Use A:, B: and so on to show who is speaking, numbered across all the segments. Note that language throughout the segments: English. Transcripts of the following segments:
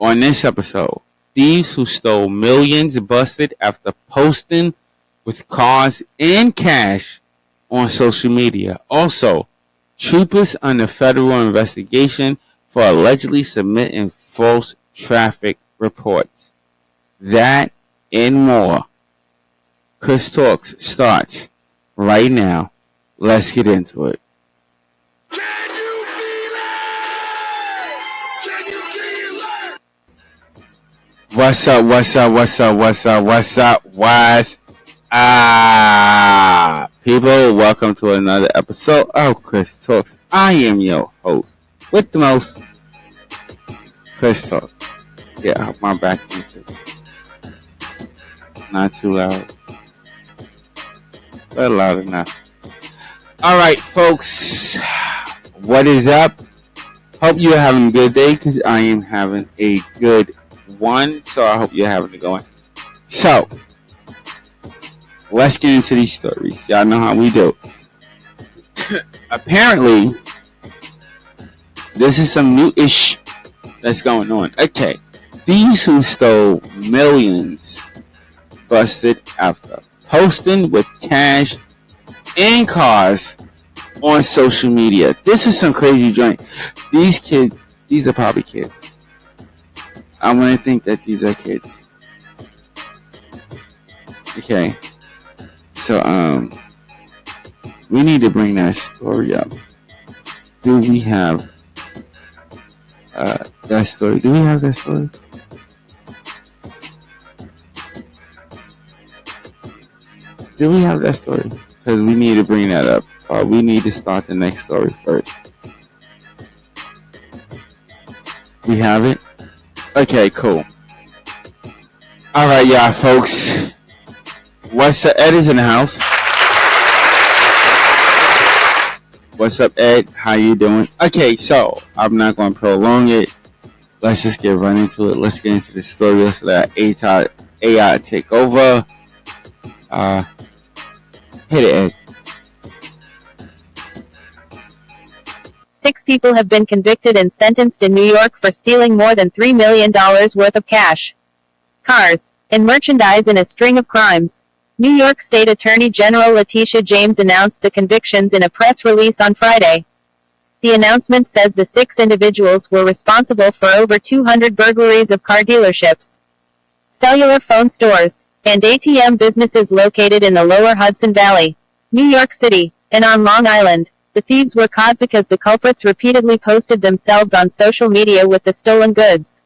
A: On this episode, thieves who stole millions busted after posting with cars and cash on social media. Also, troopers under federal investigation for allegedly submitting false traffic reports. That and more. Chris Talks starts right now. Let's get into it.
B: Can you feel it? Can you feel it?
A: What's up? People, welcome to another episode of Chris Talks. I am your host with the most, Chris Talks. Yeah, my back music. Not too loud. But loud enough. Alright, folks. What is up? Hope you're having a good day, because I am having a good one. So I hope you're having a good one. So, let's get into these stories. Y'all know how we do. Apparently, this is some new-ish that's going on. Okay. Thieves who stole millions busted after posting with cash and cars on social media. This is some crazy joint. These kids, these are probably kids. I want to think that these are kids. Okay. So, we need to bring that story up. Do we have that story? Do we have that story? Do we have that story? Because we need to bring that up. We need to start the next story first. We have it? Okay, cool. Alright, y'all, folks. What's up? Ed is in the house. What's up, Ed? How you doing? Okay, so I'm not going to prolong it. Let's just get right into it. Let's get into the story. Let's let AI take over. Hit it, Ed.
C: 6 people have been convicted and sentenced in New York for stealing more than $3 million worth of cash, cars, and merchandise in a string of crimes. New York State Attorney General Letitia James announced the convictions in a press release on Friday. The announcement says the 6 individuals were responsible for over 200 burglaries of car dealerships, cellular phone stores, and ATM businesses located in the lower Hudson Valley, New York City, and on Long Island. The thieves were caught because the culprits repeatedly posted themselves on social media with the stolen goods.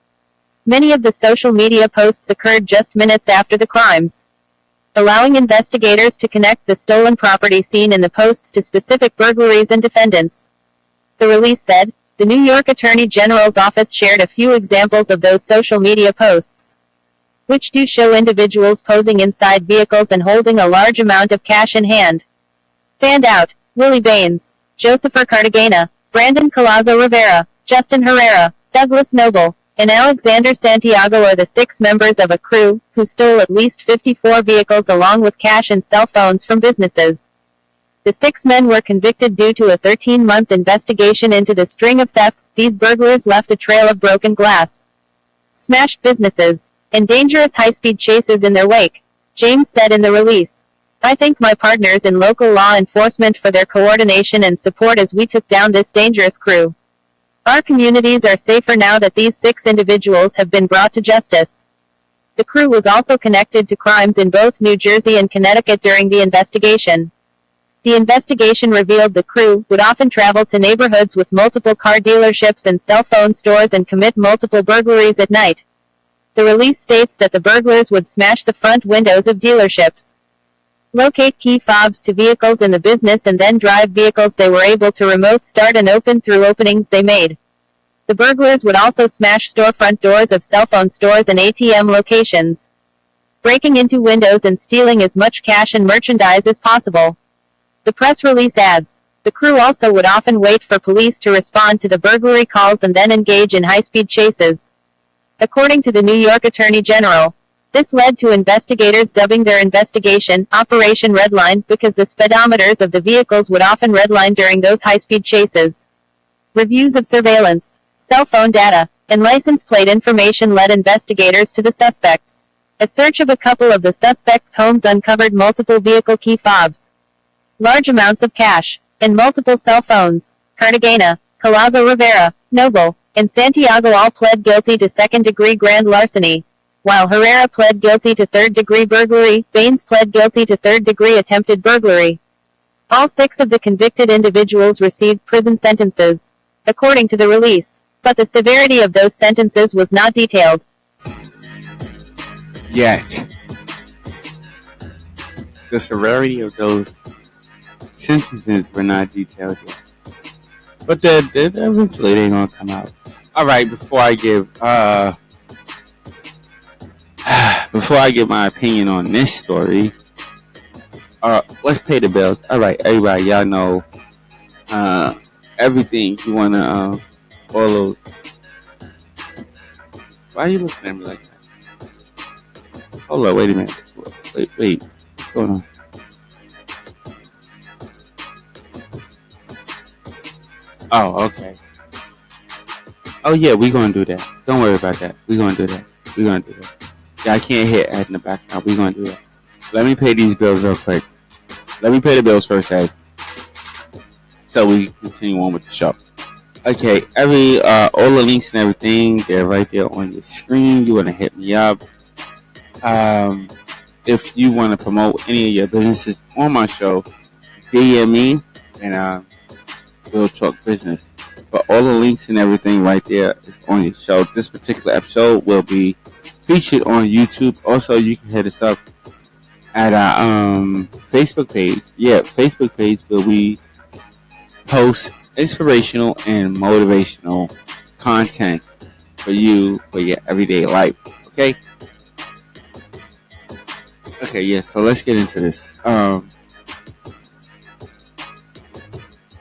C: Many of the social media posts occurred just minutes after the crimes, allowing investigators to connect the stolen property seen in the posts to specific burglaries and defendants. The release said, the New York Attorney General's office shared a few examples of those social media posts, which do show individuals posing inside vehicles and holding a large amount of cash in hand. Fanned out, Willie Baines, Josepher Cartagena, Brandon Colazo Rivera, Justin Herrera, Douglas Noble, and Alexander Santiago are the 6 members of a crew who stole at least 54 vehicles along with cash and cell phones from businesses. The 6 men were convicted due to a 13-month investigation into the string of thefts. These burglars left a trail of broken glass, smashed businesses, and dangerous high-speed chases in their wake, James said in the release. I thank my partners in local law enforcement for their coordination and support as we took down this dangerous crew. Our communities are safer now that these 6 individuals have been brought to justice. The crew was also connected to crimes in both New Jersey and Connecticut during the investigation. The investigation revealed the crew would often travel to neighborhoods with multiple car dealerships and cell phone stores and commit multiple burglaries at night. The release states that the burglars would smash the front windows of dealerships, locate key fobs to vehicles in the business, and then drive vehicles they were able to remote start and open through openings they made. The burglars would also smash storefront doors of cell phone stores and ATM locations, breaking into windows and stealing as much cash and merchandise as possible. The press release adds, the crew also would often wait for police to respond to the burglary calls and then engage in high-speed chases. According to the New York Attorney General, this led to investigators dubbing their investigation Operation Redline because the speedometers of the vehicles would often redline during those high-speed chases. Reviews of surveillance. cell phone data, and license plate information led investigators to the suspects. A search of a couple of the suspects' homes uncovered multiple vehicle key fobs, large amounts of cash, and multiple cell phones. Cartagena, Collazo Rivera, Noble, and Santiago all pled guilty to second-degree grand larceny, while Herrera pled guilty to third-degree burglary. Baines pled guilty to third-degree attempted burglary. All 6 of the convicted individuals received prison sentences, according to the release, but the severity of those sentences was not detailed
A: yet. The severity of those sentences were not detailed yet. But eventually they're gonna come out. All right, before I give my opinion on this story, let's pay the bills. All right, everybody, y'all know everything you wanna all those. Why are you looking at me like that? Hold on, wait a minute. Wait. What's going on? Oh, okay. Oh yeah, we gonna do that. Don't worry about that. We gonna do that. Yeah, I can't hit ad in the background. We gonna do that. Let me pay these bills real quick. Let me pay the bills first, Ed. So we continue on with the show. Okay, all the links and everything, they're right there on your screen. You wanna hit me up. If you want to promote any of your businesses on my show, DM me and we'll talk business. But all the links and everything right there is on your show. This particular episode will be featured on YouTube. Also, you can hit us up at our Facebook page. Yeah, Facebook page where we post inspirational and motivational content for you for your everyday life. Okay? Okay, yeah, so let's get into this.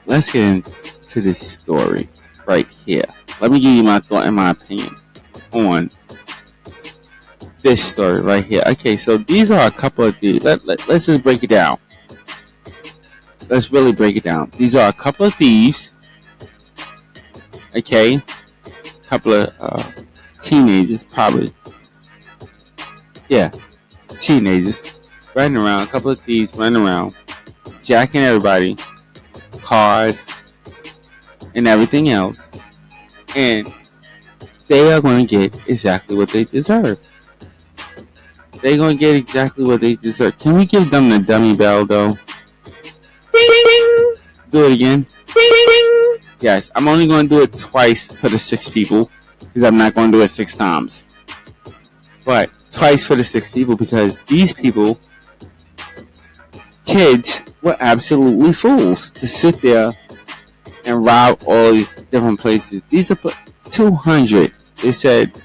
A: Let's get into this story right here. Let me give you my thought and my opinion on this story right here. Okay, so these are a couple of thieves. Let's just break it down. Let's really break it down. These are a couple of thieves. Okay, a couple of teenagers, probably. Yeah. Teenagers running around, a couple of thieves running around, jacking everybody, cars, and everything else, and they are going to get exactly what they deserve. They're going to get exactly what they deserve. Can we give them the dummy bell, though? Do it again. Yes, I'm only going to do it twice for the 6 people, because I'm not going to do it 6 times. But twice for the 6 people, because these people, kids, were absolutely fools to sit there and rob all these different places. These are 200. They said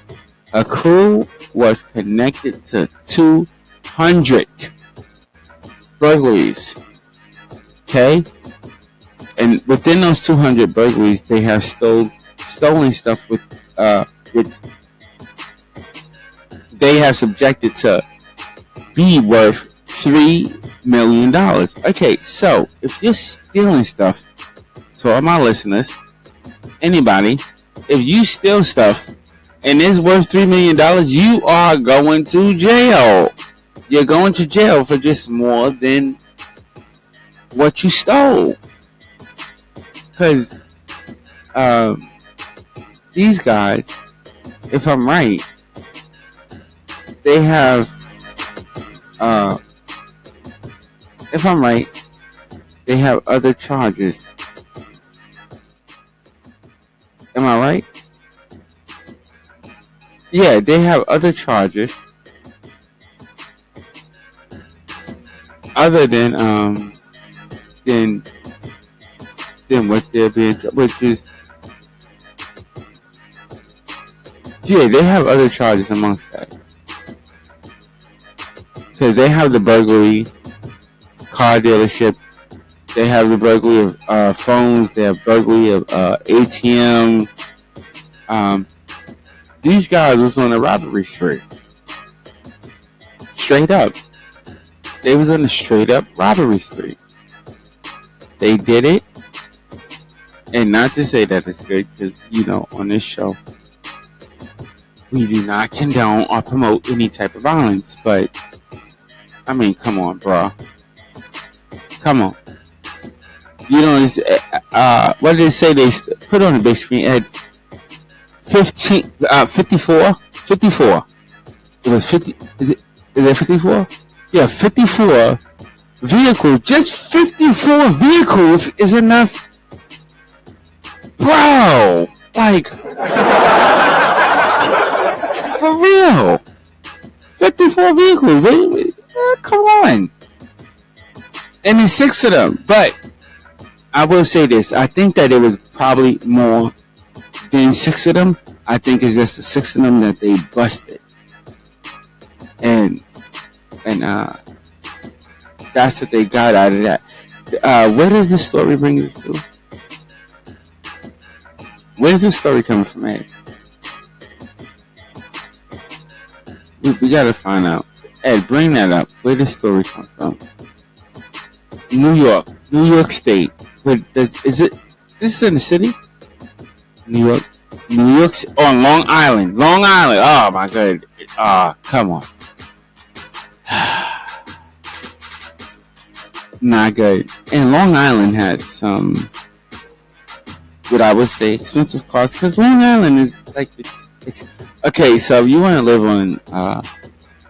A: a crew was connected to 200 burglaries. Okay? And within those 200 burglaries, they have stolen stuff with they have subjected to be worth $3 million. Okay, so if you're stealing stuff, so all my listeners, anybody, if you steal stuff and it's worth $3 million, you are going to jail. You're going to jail for just more than what you stole. Because these guys, if I'm right, they have, if I'm right, they have other charges. Am I right? Yeah, they have other charges other than what they're being, which is, yeah, they have other charges amongst that. Because they have the burglary, car dealership, they have the burglary of phones, they have burglary of ATM. These guys was on a robbery spree. Straight up. They was on a straight up robbery spree. They did it And not to say that it's good, because, on this show, we do not condone or promote any type of violence. But, I mean, come on, bro. Come on. It's, what did they say? They put on the big screen at 54? 54. It was 50. Is it 54? Yeah, 54 vehicles. Just 54 vehicles is enough. Bro, like, for real. 54 vehicles. Wait, come on. And there's 6 of them. But I will say this. I think that it was probably more than 6 of them. I think it's just the 6 of them that they busted. And that's what they got out of that. Where does this story bring us to? Where's this story coming from, Ed? We gotta find out. Ed, bring that up. Where does this story come from? New York State. Is it? This is in the city? New York, on Long Island. Oh my God. Come on. Not good. And Long Island has some, what I would say, expensive cars, because Long Island is like, it's okay. So you want to live on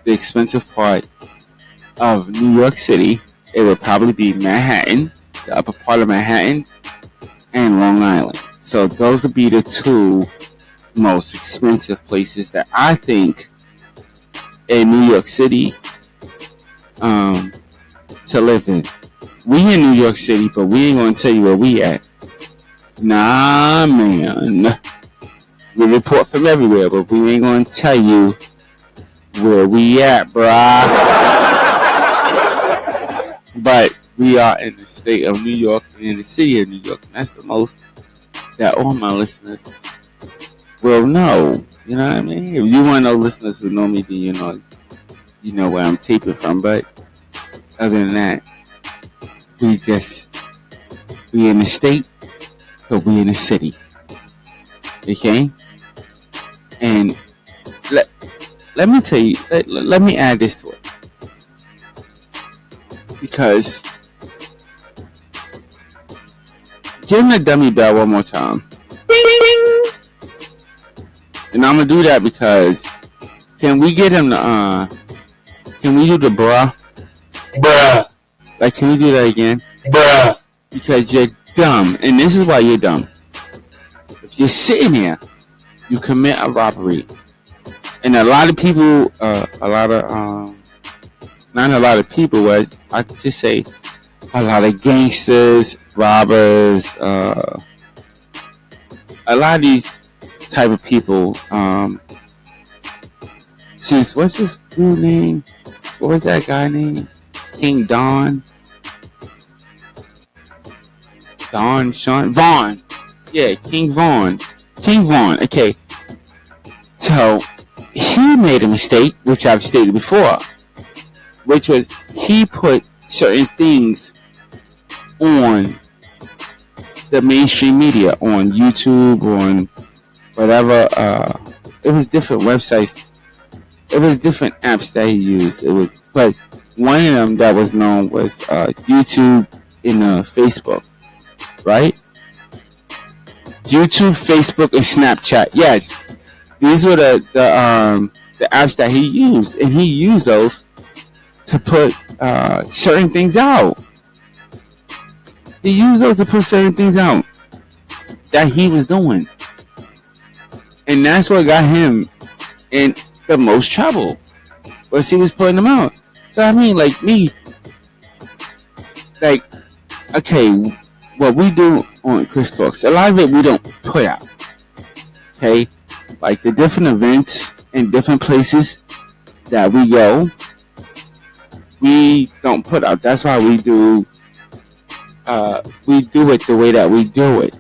A: the expensive part of New York City, it would probably be Manhattan, the upper part of Manhattan, and Long Island. So those would be the 2 most expensive places that I think in New York City to live in. We in New York City, but we ain't gonna tell you where we at. Nah, man. We report from everywhere, but we ain't gonna tell you where we at, bruh. But we are in the state of New York and in the city of New York, and that's the most that all my listeners will know. You know what I mean? If you want to know listeners who know me, then you know where I'm taping from. But other than that, we in the state, but we in the city. Okay? And let me tell you, let me add this to it. Because give him the dummy bell one more time. Ding, ding, ding. And I'm gonna do that because can we get him to can we do the bruh? Like, can we do that again? Bruh. Because you're dumb, and this is why you're dumb. If you're sitting here, you commit a robbery, and a lot of people, not a lot of people, but I could just say a lot of gangsters, robbers, a lot of these type of people. Since what's this dude name? What was that guy name? King Vaughn. Yeah, King Vaughn. Okay. So he made a mistake, which I've stated before, which was he put certain things on the mainstream media, on YouTube, on whatever. It was different websites. It was different apps that he used. But one of them that was known was YouTube and Facebook, right? YouTube, Facebook, and Snapchat. Yes, these were the apps that he used, and he used those to put certain things out. He used those to put certain things out that he was doing, and that's what got him in the most trouble. Was he was putting them out. So I mean, like me, like, okay, what we do on Chris Talks, a lot of it we don't put out. Okay, like the different events and different places that we go, we don't put out. That's why we do it the way that we do it.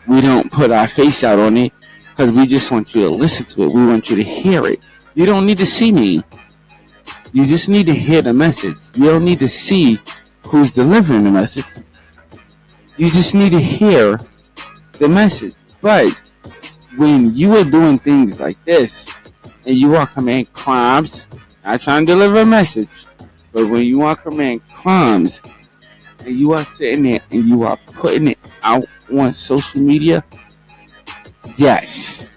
A: We don't put our face out on it because we just want you to listen to it. We want you to hear it. You don't need to see me. You just need to hear the message. You don't need to see who's delivering the message. You just need to hear the message. But when you are doing things like this and you are committing crimes, not trying to deliver a message, but when you are committing crimes and you are sitting there and you are putting it out on social media, yes.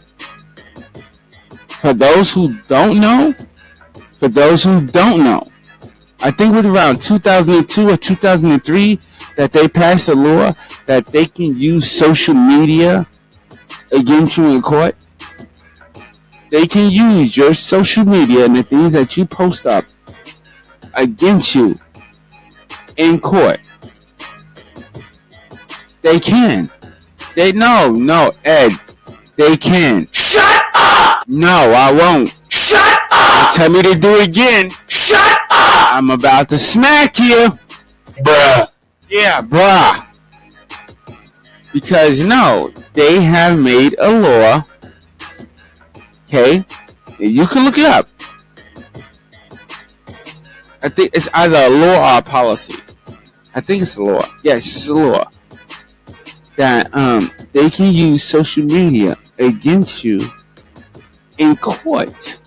A: For those who don't know, I think it was around 2002 or 2003 that they passed a law that they can use social media against you in court. They can use your social media and the things that you post up against you in court. They can. No, Ed. They can.
B: Shut up!
A: No, I won't.
B: Shut up!
A: Tell me to do it again.
B: Shut up!
A: I'm about to smack you.
B: Bruh.
A: Yeah, bruh. Because no, they have made a law. Okay? You can look it up. I think it's either a law or a policy. I think it's a law. Yes, it's a law. That they can use social media against you in court.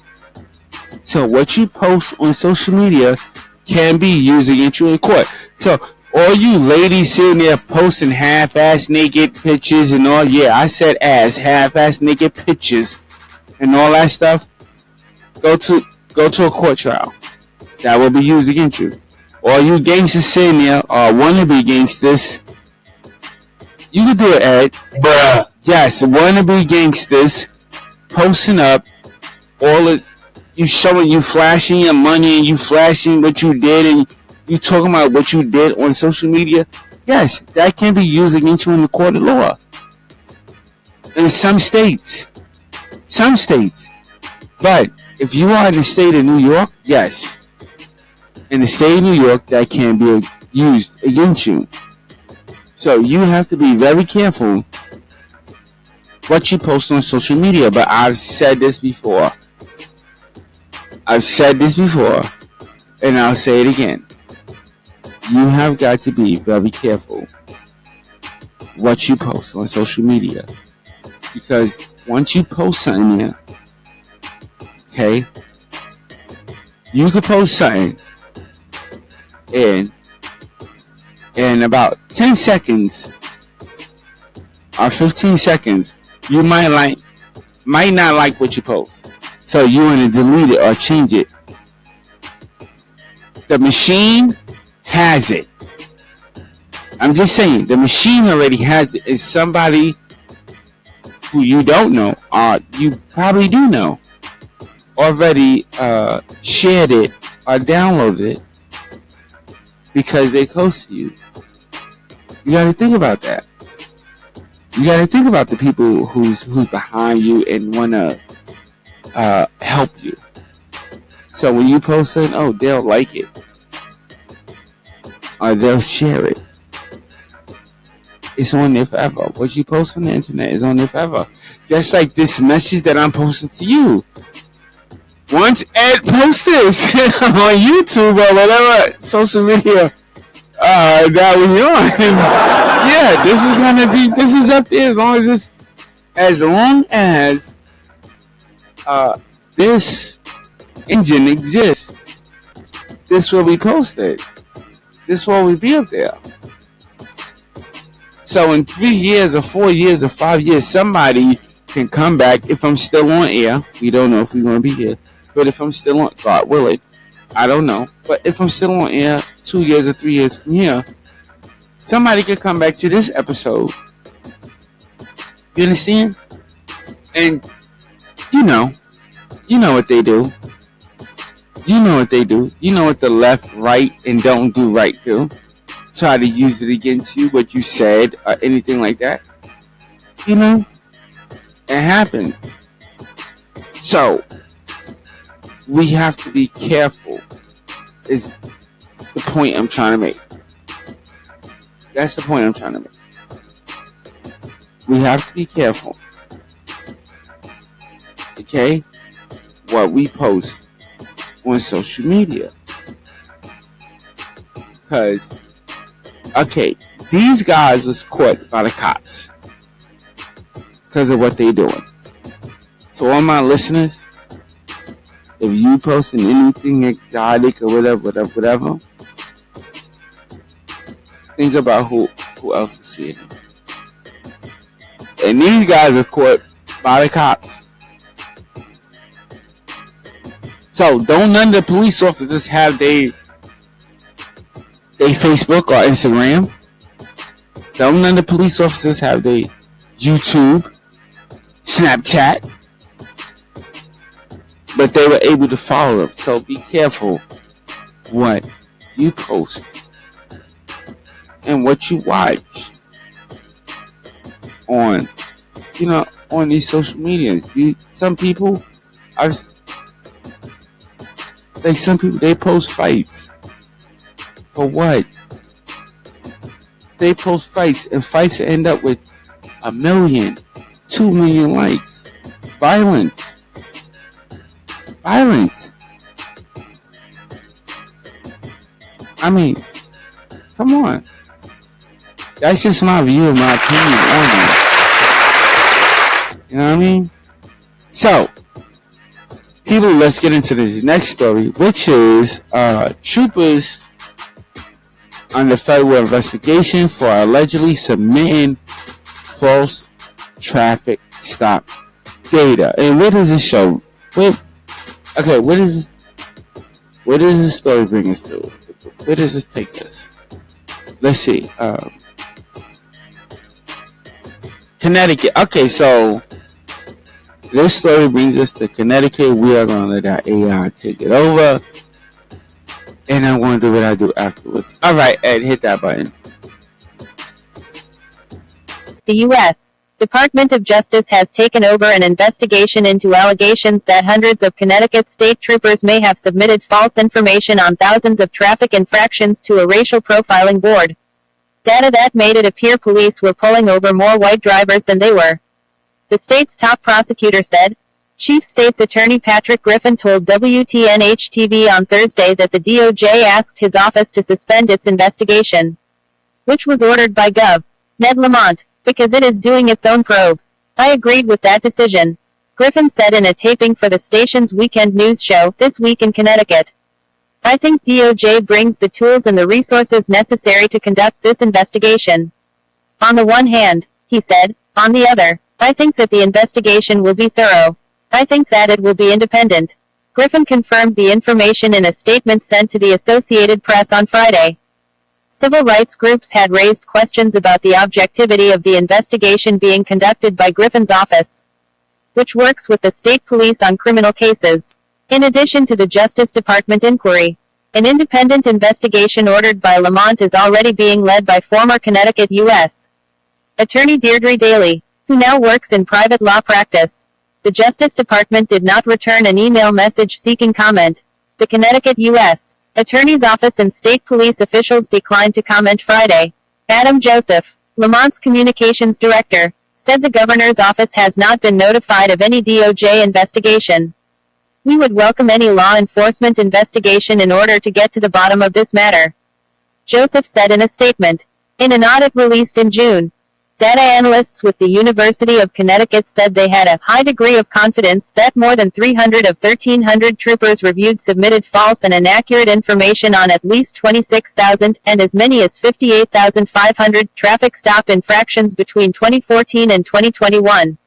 A: So what you post on social media can be used against you in court. So all you ladies sitting there posting half-ass naked pictures and all, yeah, I said ass, half-ass naked pictures and all that stuff, go to a court trial. That will be used against you. All you gangsters sitting there or wannabe gangsters, you can do it, Ed.
B: Bruh.
A: Yes, wannabe gangsters posting up all of you, showing you flashing your money and you flashing what you did and you talking about what you did on social media. Yes, that can be used against you in the court of law. In some states. But if you are in the state of New York, yes. In the state of New York, that can be used against you. So you have to be very careful what you post on social media. But I've said this before, and I'll say it again. You have got to be very careful what you post on social media. Because once you post something there, okay, you could post something and in about 10 seconds or 15 seconds, you might not like what you post. So you want to delete it or change it. The machine has it. I'm just saying, the machine already has it. It's somebody who you don't know, or you probably do know, already shared it or downloaded it because they're close to you. You got to think about that. You got to think about the people who's behind you and want to help you. So when you post it, oh, they'll like it or they'll share it. It's on there forever. What you post on the internet is on there forever. Just like this message that I'm posting to you. Once Ed posts this on YouTube or whatever social media that we on, yeah, this is up there as long as this engine exists. This will be posted. This will be up there. So in 3 years or 4 years or 5 years, somebody can come back. If I'm still on air, we don't know if we're going to be here. But if I'm still on, God willing, I don't know. But if I'm still on air 2 years or 3 years from here, somebody could come back to this episode. You understand? And you know what they do. You know what they do. You know what the left, right, and don't do right do. Try to use it against you, what you said, or anything like that. You know? It happens. So, we have to be careful, is the point I'm trying to make. That's the point I'm trying to make. We have to be careful. Okay? What we post on social media. Because, okay, these guys was caught by the cops. because of what they're doing. So all my listeners, if you posting anything exotic or whatever, think about who else is seeing it. And these guys are caught by the cops. So don't none of the police officers have they Facebook or Instagram. Don't none of the police officers have they YouTube, Snapchat. But they were able to follow them. So be careful what you post and what you watch on, on these social medias. Some people they post fights. For what? They post fights, and fights end up with 1 million, 2 million likes. Violence. I mean, come on. That's just my view and my opinion on it. You know what I mean? So, people, let's get into this next story, which is troopers under federal investigation for allegedly submitting false traffic stop data. And what does this show? What does this story bring us to? Where does this take us? Let's see. Connecticut. Okay, so this story brings us to Connecticut. We are going to let our AI take it over. And I'm going to do what I do afterwards. All right, Ed, hit that button.
C: The U.S. Department of Justice has taken over an investigation into allegations that hundreds of Connecticut state troopers may have submitted false information on thousands of traffic infractions to a racial profiling board. Data that made it appear police were pulling over more white drivers than they were. The state's top prosecutor said. Chief State's Attorney Patrick Griffin told WTNH-TV on Thursday that the DOJ asked his office to suspend its investigation, which was ordered by Gov. Ned Lamont, because it is doing its own probe. I agreed with that decision, Griffin said in a taping for the station's weekend news show, This Week in Connecticut. I think DOJ brings the tools and the resources necessary to conduct this investigation. On the one hand, he said, on the other, I think that the investigation will be thorough. I think that it will be independent. Griffin confirmed the information in a statement sent to the Associated Press on Friday. Civil rights groups had raised questions about the objectivity of the investigation being conducted by Griffin's office, which works with the state police on criminal cases. In addition to the Justice Department inquiry, an independent investigation ordered by Lamont is already being led by former Connecticut U.S. Attorney Deirdre Daley, who now works in private law practice. The Justice Department did not return an email message seeking comment. The Connecticut U.S. Attorney's Office and state police officials declined to comment Friday. Adam Joseph, Lamont's communications director, said the governor's office has not been notified of any DOJ investigation. We would welcome any law enforcement investigation in order to get to the bottom of this matter, Joseph said in a statement. In an audit released in June, data analysts with the University of Connecticut said they had a high degree of confidence that more than 300 of 1,300 troopers reviewed submitted false and inaccurate information on at least 26,000 and as many as 58,500 traffic stop infractions between 2014 and 2021.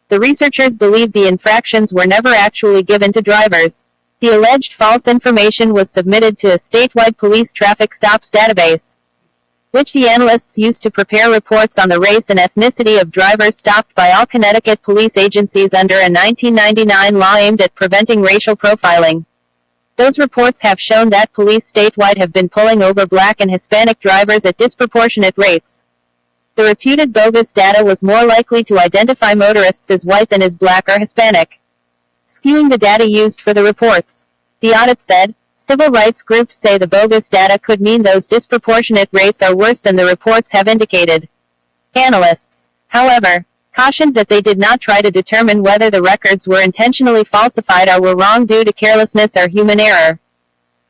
C: The researchers believe the infractions were never actually given to drivers. The alleged false information was submitted to a statewide police traffic stops database, which the analysts used to prepare reports on the race and ethnicity of drivers stopped by all Connecticut police agencies under a 1999 law aimed at preventing racial profiling. Those reports have shown that police statewide have been pulling over Black and Hispanic drivers at disproportionate rates. The reputed bogus data was more likely to identify motorists as white than as Black or Hispanic, skewing the data used for the reports. The audit said. Civil rights groups say the bogus data could mean those disproportionate rates are worse than the reports have indicated. Analysts, however, cautioned that they did not try to determine whether the records were intentionally falsified or were wrong due to carelessness or human error.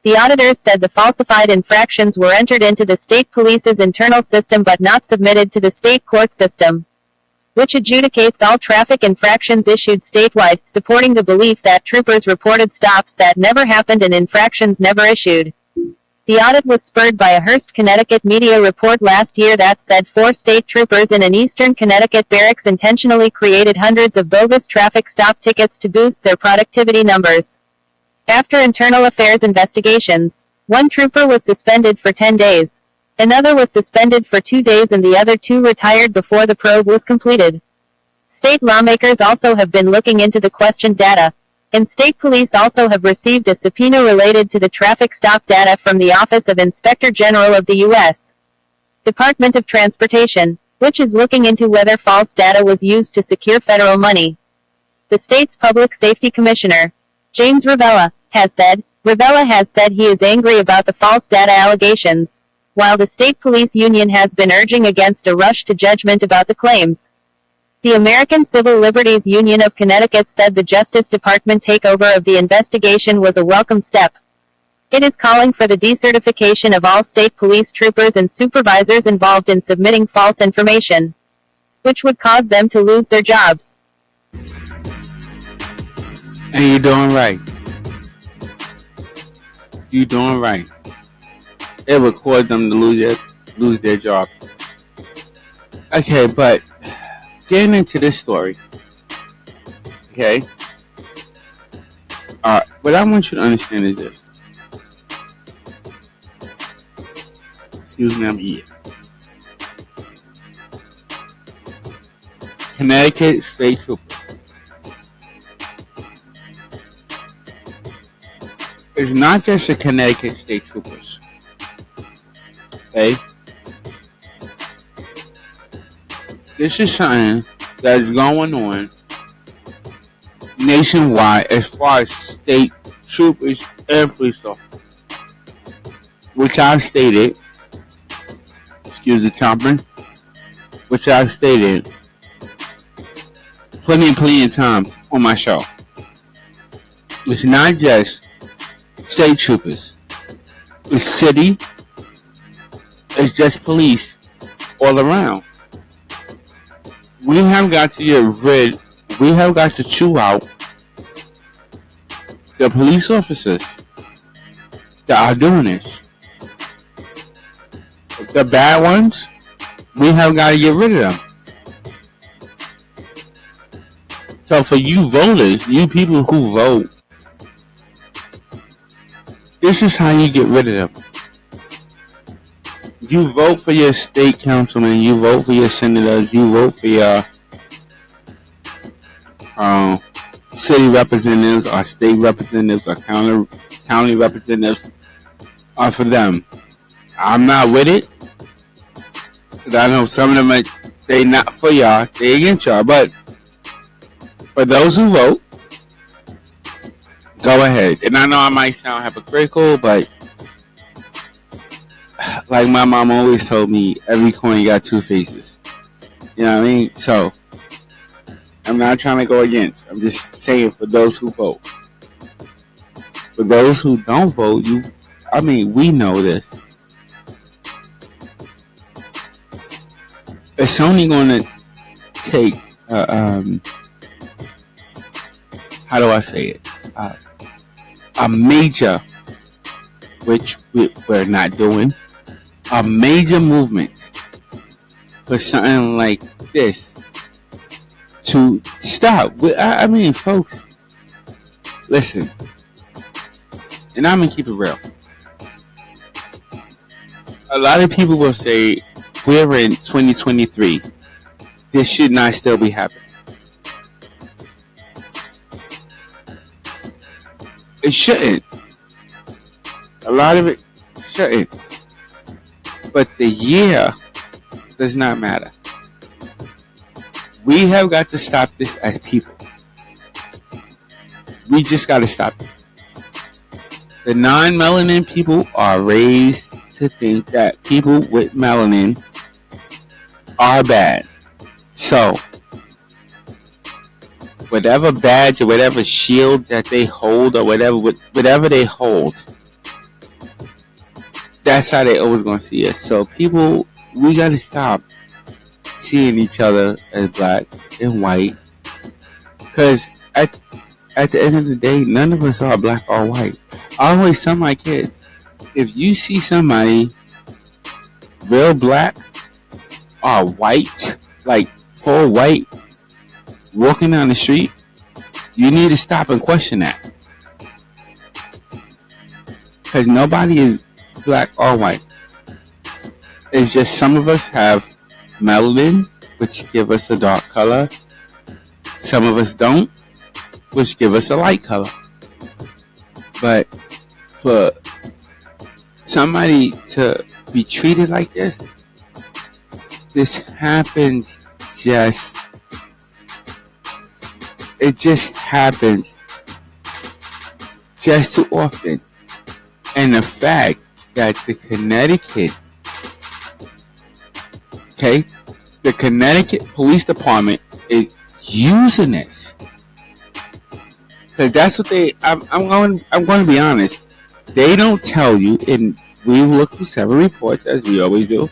C: The auditors said the falsified infractions were entered into the state police's internal system but not submitted to the state court system. which adjudicates all traffic infractions issued statewide, supporting the belief that troopers reported stops that never happened and infractions never issued. The audit was spurred by a Hearst, Connecticut media report last year that said 4 state troopers in an eastern Connecticut barracks intentionally created hundreds of bogus traffic stop tickets to boost their productivity numbers. After internal affairs investigations, one trooper was suspended for 10 days. Another was suspended for 2 days and the other 2 retired before the probe was completed. State lawmakers also have been looking into the questioned data, and state police also have received a subpoena related to the traffic stop data from the Office of Inspector General of the U.S. Department of Transportation, which is looking into whether false data was used to secure federal money. The state's Public Safety Commissioner, James Ravella, has said he is angry about the false data allegations, while the state police union has been urging against a rush to judgment about the claims. The American Civil Liberties Union of Connecticut said the Justice Department takeover of the investigation was a welcome step. It is calling for the decertification of all state police troopers and supervisors involved in submitting false information, which would cause them to lose their jobs.
A: And you're doing right. You're doing right. It would cause them to lose their job. Okay, but getting into this story, okay, what I want you to understand is this. Excuse me, I'm eating. Connecticut State Trooper. It's not just the Connecticut State Troopers. Okay? This is something that's going on nationwide as far as state troopers and police officers, which I've stated, excuse the chopping, which I've stated plenty of times on my show. It's not just state troopers. It's city. It's just police all around. We have got to chew out the police officers that are doing this. The bad ones, we have got to get rid of them. So for you voters, you people who vote, this is how you get rid of them. You vote for your state councilmen, you vote for your senators, you vote for your city representatives or state representatives or county representatives are for them. I'm not with it, because I know some of them, they not for y'all, they against y'all, but for those who vote, go ahead. And I know I might sound hypocritical, but like my mom always told me, every coin got 2 faces. You know what I mean? So, I'm not trying to go against. I'm just saying for those who vote. For those who don't vote, we know this. It's only going to take, how do I say it? A major, which we're not doing, a major movement for something like this to stop. Folks, listen, and I'm gonna keep it real. A lot of people will say we're in 2023. This should not still be happening. It shouldn't. A lot of it shouldn't. But the year does not matter. We have got to stop this as people. We just got to stop this. The non-melanin people are raised to think that people with melanin are bad. So, whatever badge or whatever shield that they hold or whatever they hold, that's how they always gonna see us. So people, we gotta stop seeing each other as black and white. Because at the end of the day, none of us are black or white. I always tell my kids, if you see somebody real black or white, like full white, walking down the street, you need to stop and question that. Because nobody is black or white. It's just some of us have melanin, which give us a dark color. Some of us don't, which give us a light color. But for somebody to be treated like this happens it just happens just too often. And the fact that the Connecticut Police Department is using this, because that's what I'm going to be honest. They don't tell you, and we look through several reports as we always do.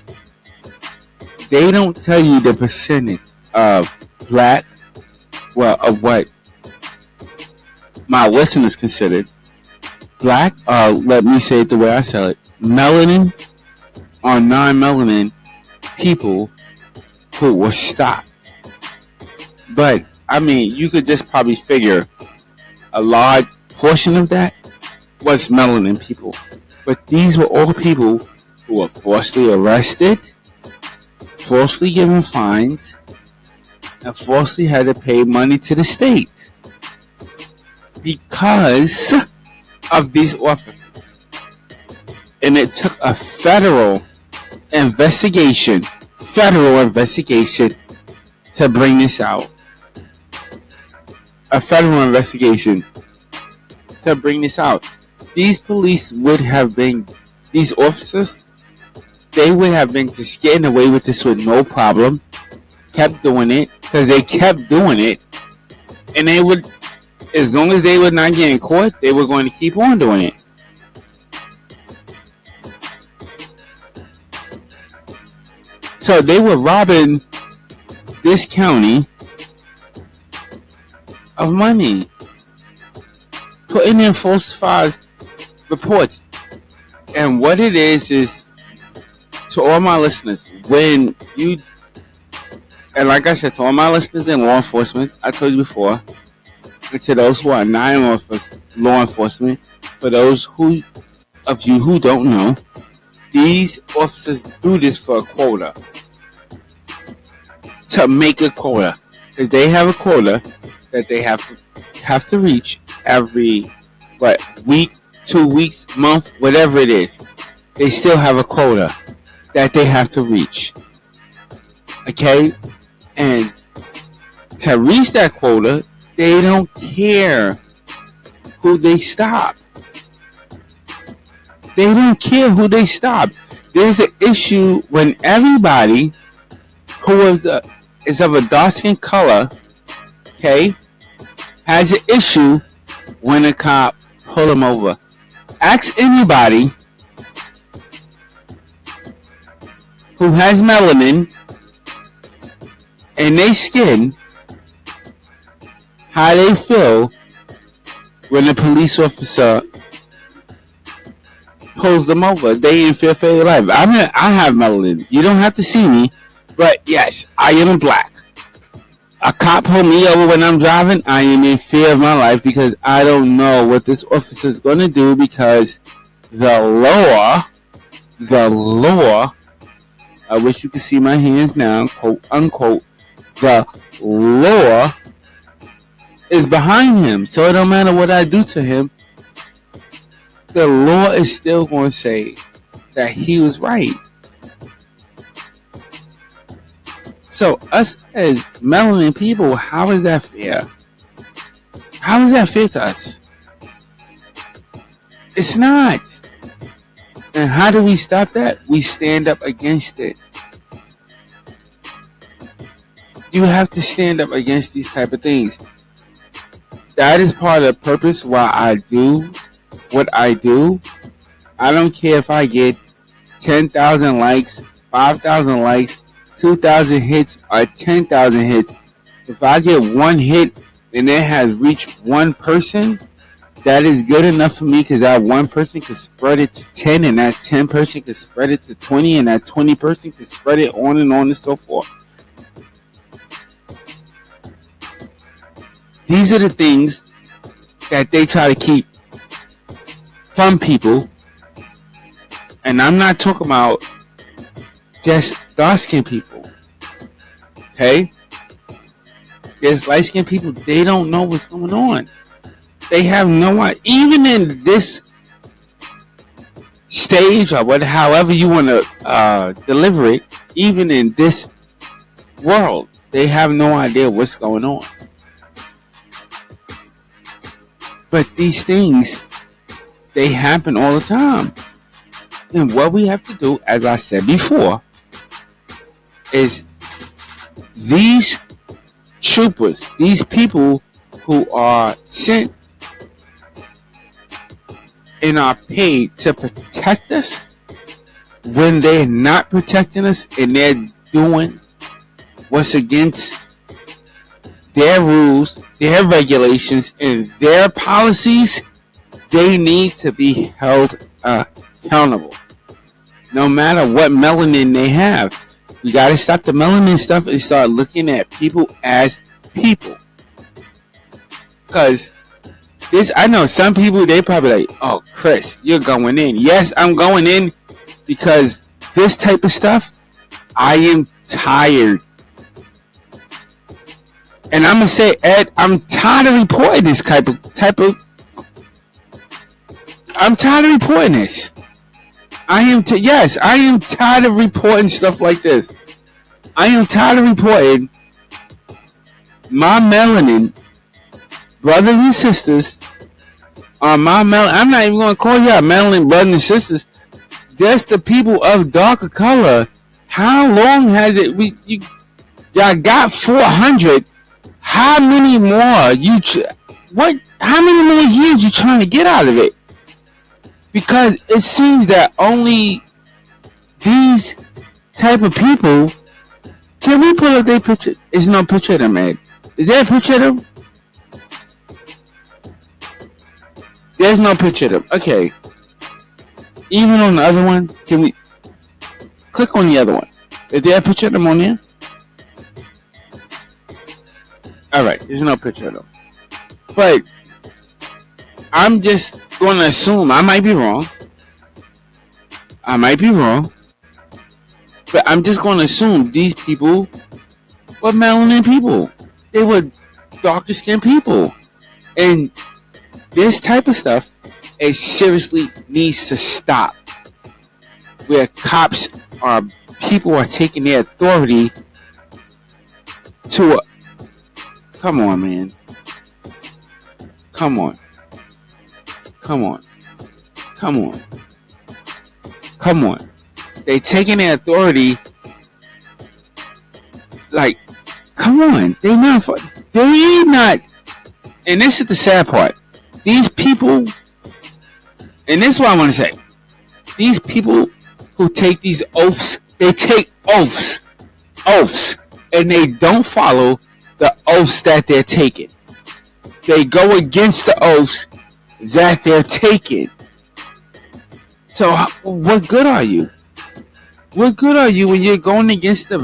A: They don't tell you the percentage of black, of what my listeners considered black, let me say it the way I sell it, melanin or non-melanin people who were stopped. But I mean, you could just probably figure a large portion of that was melanin people. But these were all people who were falsely arrested, falsely given fines, and falsely had to pay money to the state because of these officers. And it took a federal investigation to bring this out. A federal investigation to bring this out. These officers, they would have been just getting away with this with no problem. Kept doing it because they kept doing it, and they would, as long as they were not getting caught, they were going to keep on doing it. So they were robbing this county of money, putting in falsified reports. And what it is to all my listeners, when you, and like I said, to all my listeners in law enforcement, I told you before, and to those who are not in law enforcement, for those of you who don't know, these officers do this for a quota. To make a quota. Because they have a quota that they have to reach every week, 2 weeks, month, whatever it is. They still have a quota that they have to reach. Okay? And to reach that quota, they don't care who they stop. They don't care who they stop. There's an issue when everybody who is of a dark skin color, okay, has an issue when a cop pull them over. Ask anybody who has melanin in their skin how they feel when a police officer pulls them over. They in fear for their life. I have melanin. You don't have to see me, but yes, I am black. A cop pull me over when I'm driving, I am in fear of my life because I don't know what this officer is going to do, because the law, I wish you could see my hands now, quote unquote, the law is behind him. So it don't matter what I do to him, the law is still going to say that he was right. So us as melanin people, how is that fair? How is that fair to us? It's not. And how do we stop that? We stand up against it. You have to stand up against these type of things. That is part of the purpose why I do what I do. I don't care if I get 10,000 likes, 5,000 likes, 2,000 hits or 10,000 hits, if I get one hit and it has reached one person, that is good enough for me because that one person could spread it to 10, and that 10 person could spread it to 20, and that 20 person could spread it on and so forth. These are the things that they try to keep from people. And I'm not talking about just dark-skinned people. Okay? There's light-skinned people, they don't know what's going on. They have no idea. Even in this stage, or however you want to deliver it, even in this world, they have no idea what's going on. But these things, they happen all the time. And what we have to do, as I said before, is these troopers, these people who are sent and are paid to protect us, when they're not protecting us and they're doing what's against their rules, their regulations, and their policies, they need to be held accountable. No matter what melanin they have. We got to stop the melanin stuff and start looking at people as people. Because I know some people, they probably like, oh, Chris, you're going in. Yes, I'm going in because this type of stuff, I am tired. And I'm going to say, Ed, I'm tired of reporting this type of I'm tired of reporting this. I am tired of reporting stuff like this. I am tired of reporting my melanin brothers and sisters on my melanin. I'm not even going to call y'all melanin brothers and sisters. Just the people of darker color. How long has it? Y'all got 400. How many more How many more years you trying to get out of it? Because it seems that only these type of people. Can we pull up their picture? There's no picture of them, Ed. Is there a picture of them? There's no picture of them. Okay. Even on the other one, can we click on the other one? Is there a picture of them on there? Alright, there's no picture of them. But I'm just going to assume, I might be wrong. But I'm just going to assume these people were melanin people. They were darker skinned people. And this type of stuff, it seriously needs to stop. Where people are taking their authority to come on, man. Come on. They taking their authority. Like, come on. They not. And this is the sad part. These people, and this is what I want to say. These people who take these oaths, they take oaths, and they don't follow the oaths that they're taking. They go against the oaths that they're taking. So what good are you? What good are you when you're going against the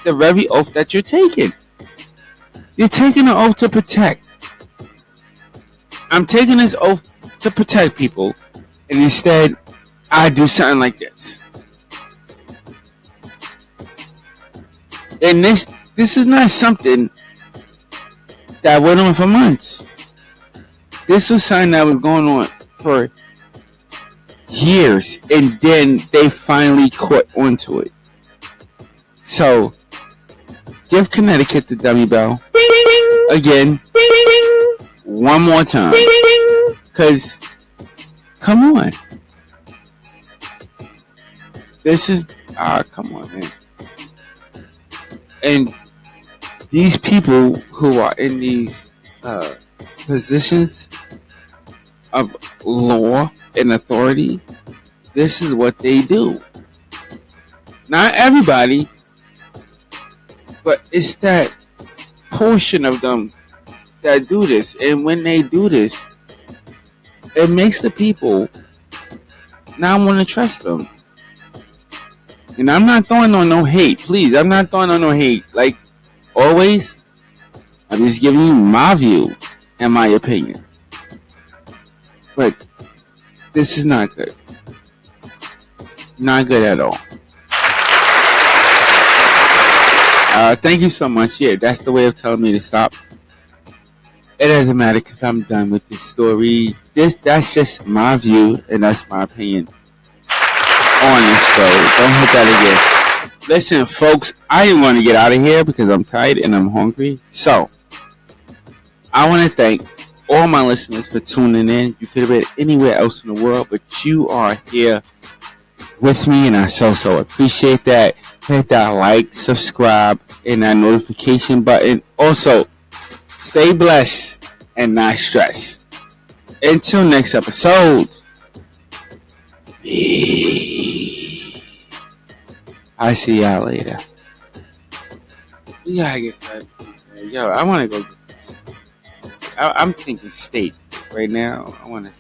A: very oath that you're taking? You're taking an oath to protect. I'm taking this oath to protect people, and instead I do something like this. And this is not something that went on for months. This was something that was going on for years, and then they finally caught onto it. So, give Connecticut the dummy bell again, one more time, because come on, this is come on, man. And these people who are in these positions of law and authority, this is what they do. Not everybody, But it's that portion of them that do this. And when they do this, it makes the people not want to trust them. And I'm not throwing on no hate. Please, I'm not throwing on no hate. Like always, I'm just giving you my view and my opinion. But this is not good. Not good at all. Thank you so much. Yeah, that's the way of telling me to stop. It doesn't matter because I'm done with this story. That's just my view and that's my opinion on this story. Don't hit that again. Listen, folks, I am going to get out of here because I'm tired and I'm hungry. So, I want to thank all my listeners for tuning in. You could have been anywhere else in the world, but you are here with me, and I so appreciate that. Hit that like, subscribe, and that notification button. Also, stay blessed and not stressed. Until next episode, I see y'all later. We gotta get started. Yo, I want to go. I'm thinking steak right now. I want to.